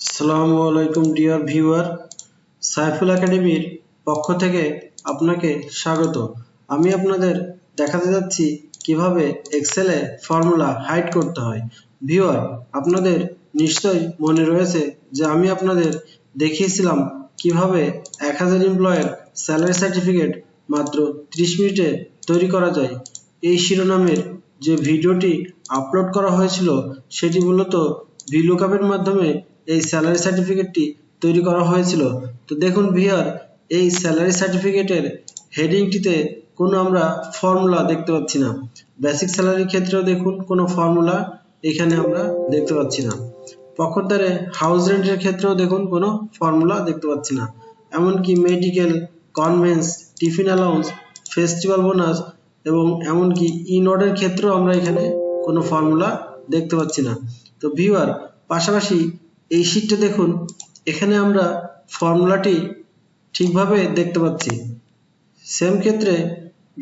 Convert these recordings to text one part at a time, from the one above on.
আসসালামু আলাইকুম dear viewer, Saiful একাডেমির পক্ষ থেকে আপনাকে স্বাগত। আমি আপনাদের দেখাতে যাচ্ছি কিভাবে এক্সেলে ফর্মুলা হাইড করতে হয়। ভিউয়ার, আপনাদের নিশ্চয়ই মনে রয়েছে যে আমি আপনাদের দেখিয়েছিলাম কিভাবে 1000 এমপ্লয়ের স্যালারি সার্টিফিকেট মাত্র 30 মিনিটে তৈরি করা যায়। এই শিরোনামের যে ভিডিওটি আপলোড করা হয়েছিল সেটি মূলত ভিলুকআপের মাধ্যমে এই স্যালারি সার্টিফিকেটটি তৈরি করা হয়েছিল। তো দেখুন ভিউয়ার, এই স্যালারি সার্টিফিকেটের হেডিংটিতে কোনো আমরা ফর্মুলা দেখতে পাচ্ছি না। বেসিক স্যালারির ক্ষেত্রেও দেখুন কোনো ফর্মুলা এখানে আমরা দেখতে পাচ্ছি না। পক্ষান্তরে হাউস রেন্টের ক্ষেত্রেও দেখুন কোনো ফর্মুলা দেখতে পাচ্ছি না। এমনকি medical, convince, tiffin allowance, festival bonus এবং এমনকি ইনঅর্ডের ক্ষেত্রেও আমরা এখানে কোনো ফর্মুলা দেখতে পাচ্ছি না। তো ভিউয়ার, পাশাপাশি এই শীটটা দেখুন, এখানে আমরা ফর্মুলাটি ঠিকভাবে দেখতে পাচ্ছি। সেম ক্ষেত্রে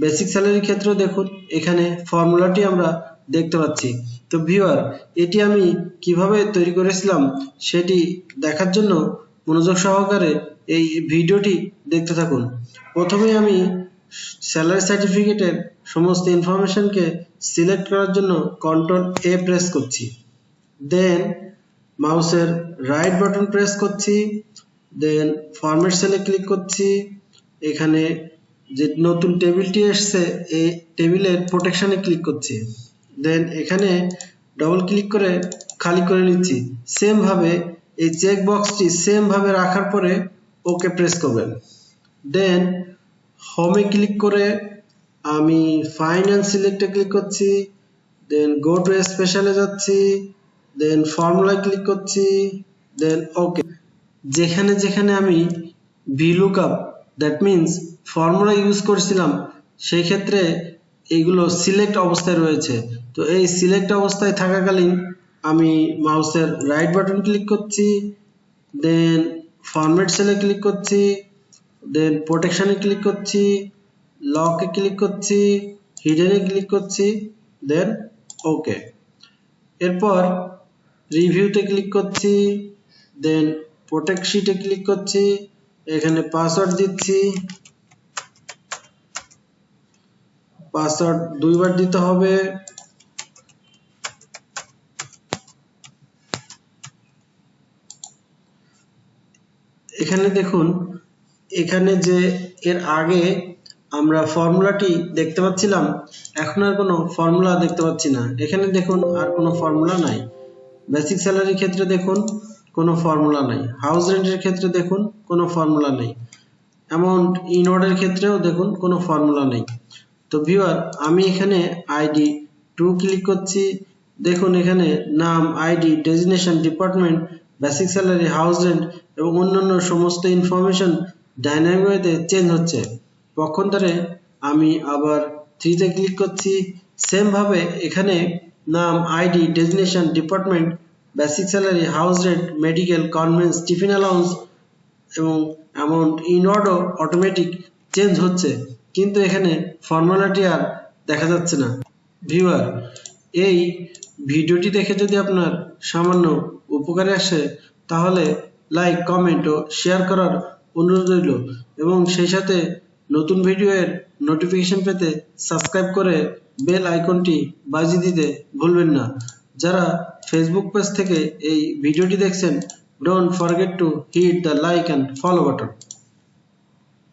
বেসিক স্যালারির ক্ষেত্রেও দেখুন এখানে ফর্মুলাটি আমরা দেখতে পাচ্ছি। তো ভিউয়ার, এটি আমি কিভাবে তৈরি করেছিলাম সেটি দেখার জন্য মনোযোগ সহকারে এই ভিডিওটি দেখতে থাকুন। প্রথমে আমি স্যালারি সার্টিফিকেটের সমস্ত ইনফরমেশনকে সিলেক্ট করার জন্য Ctrl+A প্রেস করছি। দেন মাউসের রাইট বাটন প্রেস করছি। দেন ফরম্যাট সেলে ক্লিক করছি। এখানে যে নতুন টেবিলটি এসছে এই টেবিলের প্রোটেকশনে ক্লিক করছি। দেন এখানে ডবল ক্লিক করে খালি করে নিচ্ছি। সেম ভাবে এই চেক বক্সটি সেম ভাবে রাখার পরে ওকে প্রেস করবেন। দেন হোমে ক্লিক করে আমি ফাইন্যান্স সিলেক্টে ক্লিক করছি। দেন গো টু স্পেশালে যাচ্ছি। দেন ফর্মুলায় ক্লিক করছি। দেন ওকে। যেখানে যেখানে আমি VLOOKUP that means formula use করছিলাম সেই ক্ষেত্রে এইগুলো সিলেক্ট অবস্থায় রয়েছে। তো এই সিলেক্ট অবস্থায় থাকাকালীন আমি মাউসের রাইট বাটন ক্লিক করছি। দেন ফরম্যাট সেলে ক্লিক করছি। দেন প্রোটেকশনে ক্লিক করছি। লকে ক্লিক করছি। হিডেনে ক্লিক করছি। দেন ওকে। এরপর রিভিউতে ক্লিক করছি। দেন প্রোটেক্ট শিটে ক্লিক করছি। এখানে পাসওয়ার্ড দিচ্ছি। পাসওয়ার্ড 2 বার দিতে হবে। এখানে দেখুন, এখানে যে এর আগে আমরা ফর্মুলাটি দেখতে পাচ্ছিলাম, এখন আর কোনো ফর্মুলা দেখতে পাচ্ছি না। এখানে দেখুন আর কোনো ফর্মুলা নাই। বেসিক স্যালারির ক্ষেত্রে দেখুন কোনো ফর্মুলা নাই। হাউস রেন্টের ক্ষেত্রে দেখুন কোনো ফর্মুলা নেই। অ্যামাউন্ট ইনঅর্ডের ক্ষেত্রেও দেখুন কোনো ফর্মুলা নেই। তো ভিউয়ার, আমি এখানে আইডি 2 ক্লিক করছি। দেখুন এখানে নাম, ID, designation, department, basic salary, house rent এবং অন্যান্য সমস্ত ইনফরমেশন ডাইনামিক ওয়েতে চেঞ্জ হচ্ছে। পক্ষান্তরে আমি আবার 3 তে ক্লিক করছি। সেম ভাবে এখানে নাম, ID, designation, department, basic salary, house rent, medical, convince, tiffin allowance এবং অ্যামাউন্ট ইনঅর্ডও অটোমেটিক চেঞ্জ হচ্ছে, কিন্তু এখানে ফর্মুলাটি আর দেখা যাচ্ছে না। ভিউয়ার, এই ভিডিওটি দেখে যদি আপনার সামান্য উপকারে আসে তাহলে লাইক, কমেন্ট ও শেয়ার করার অনুরোধ রইল এবং সেই সাথে নতুন ভিডিওর নোটিফিকেশন পেতে সাবস্ক্রাইব করে বেল আইকনটি বাজিয়ে দিতে ভুলবেন না। যারা ফেসবুক পেজ থেকে এই ভিডিওটি দেখছেন, don't forget to hit the like and follow button.